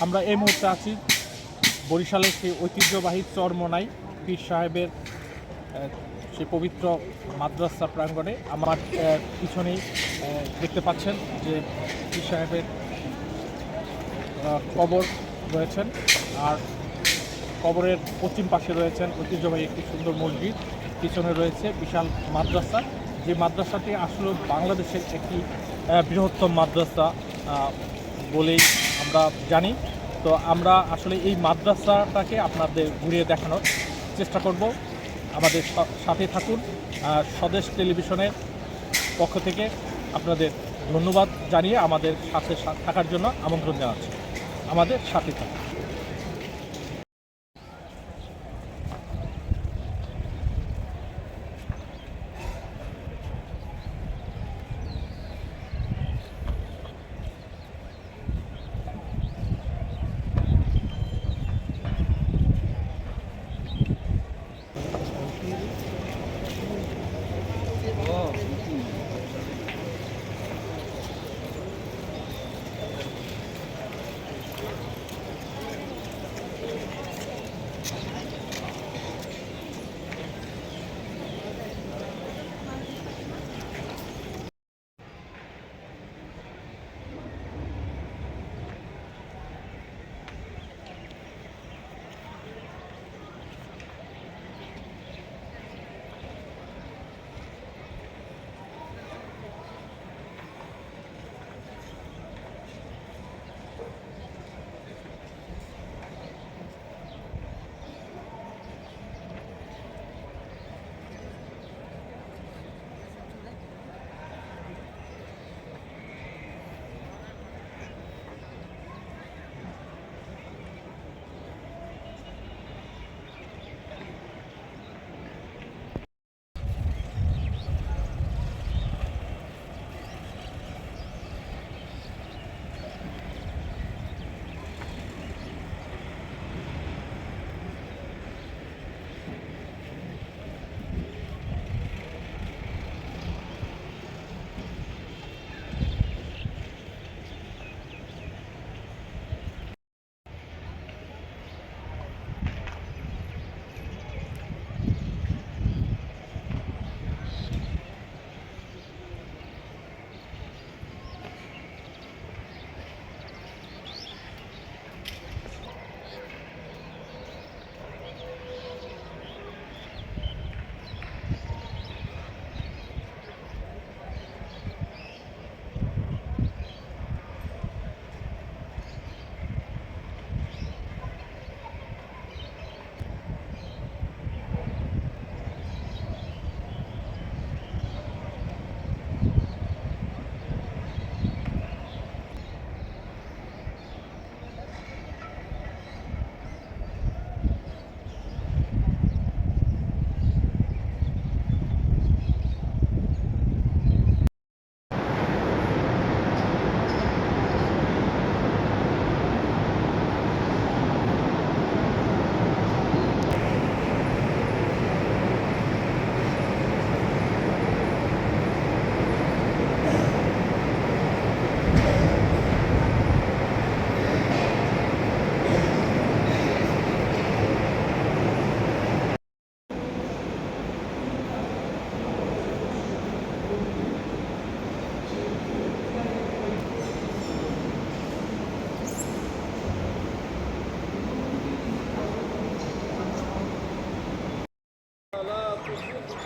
আমরা এই মুহূর্তে আছি বরিশালের সেই ঐতিহ্যবাহী চরমোনাই পীর সাহেবের সেই পবিত্র মাদ্রাসা প্রাঙ্গণে। আমার পিছনেই দেখতে পাচ্ছেন যে পীর সাহেবের কবর রয়েছেন, আর কবরের পশ্চিম পাশে রয়েছেন ঐতিহ্যবাহী একটি সুন্দর মসজিদ, পিছনে রয়েছে বিশাল মাদ্রাসা, যে মাদ্রাসাটি আসলে বাংলাদেশের একটি বৃহত্তম মাদ্রাসা বলেই আমরা জানি। তো আমরা আসলে এই মাদ্রাসাটাকে আপনাদের ঘুরিয়ে দেখানোর চেষ্টা করব। আমাদের সাথে থাকুন। স্বদেশ টেলিভিশনের পক্ষ থেকে আপনাদের ধন্যবাদ জানিয়ে আমাদের সাথে থাকার জন্য আমন্ত্রণ জানাচ্ছি। আমাদের সাথে থাকুন।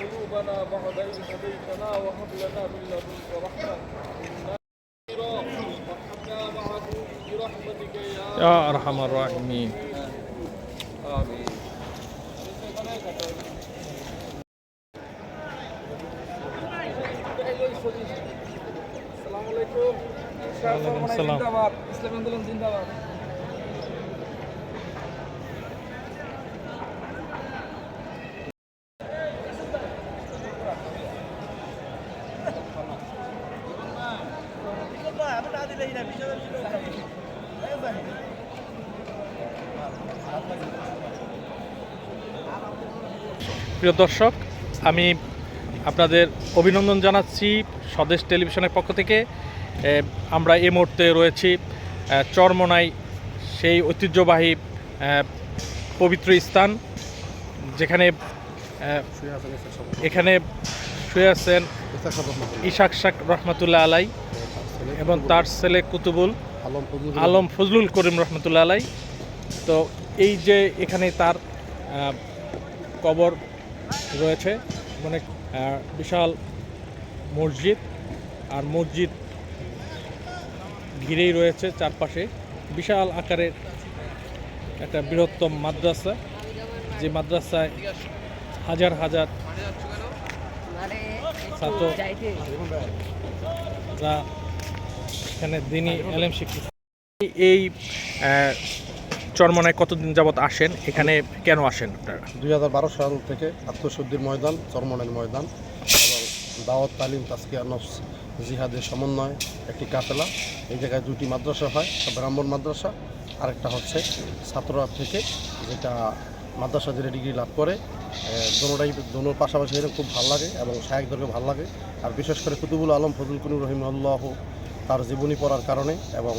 قلوبنا بعد إذ هديتنا وهب لنا من لدنك رحمة وارحمنا معه برحمتك يا أرحم الراحمين. آمين. السلام عليكم. وعليكم السلام. ইসলামী আন্দোলন জিন্দাবাদ। প্রিয় দর্শক, আমি আপনাদের অভিনন্দন জানাচ্ছি স্বদেশ টেলিভিশনের পক্ষ থেকে। আমরা এই মুহূর্তে রয়েছি চরমোনাই সেই ঐতিহ্যবাহী পবিত্র স্থান, যেখানে এখানে শুয়ে আছেন ইশাক শাক রহমতুল্লাহ আলাই এবং তার ছেলে কুতুবুল আলম ফজলুল করিম রহমতুল্লাহ আলাই। তো এই যে এখানে তার কবর রয়েছে, মানে বিশাল মসজিদ, আর মসজিদ ঘিরেই রয়েছে চারপাশে বিশাল আকারের একটা বৃহত্তম মাদ্রাসা, যে মাদ্রাসায় হাজার হাজার ছাত্ররা এখানে দিনই এলেম শিখতেছে। এই চরমনায় কতদিন যাবত আসেন, এখানে কেন আসেন আপনারা? 2012 সাল থেকে আত্মশুদ্ধির ময়দান, চরমনের ময়দান এবং দাওয়াত তালিম তাজকিয়া নফস জিহাদের সমন্বয় একটি কাফেলা। এই জায়গায় দুটি মাদ্রাসা হয়, একটা ব্রাহ্মণ মাদ্রাসা, আরেকটা হচ্ছে ছাত্ররা থেকে যেটা মাদ্রাসা যে ডিগ্রি লাভ করে। দোনোর পাশাপাশি এরকম খুব ভালো লাগে এবং শায়েকদেরকে ভালো লাগে। আর বিশেষ করে কুতুবুল আলম ফজলুল করিম রহিমাহুল্লাহ তার জীবনী পড়ার কারণে এবং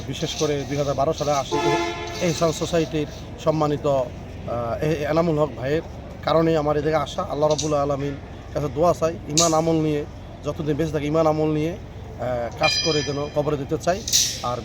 বিশেষ করে 2012 সালে আসে এহসান সোসাইটির সম্মানিত এনামুল হক ভাইয়ের কারণে আমার এদিকে আসা। আল্লাহ রাব্বুল আলামিন কাছে দোয়া চাই, ইমান আমল নিয়ে যতদিন বেঁচে থাকে ইমান আমল নিয়ে কাজ করে যেন কবরে দিতে চাই। আর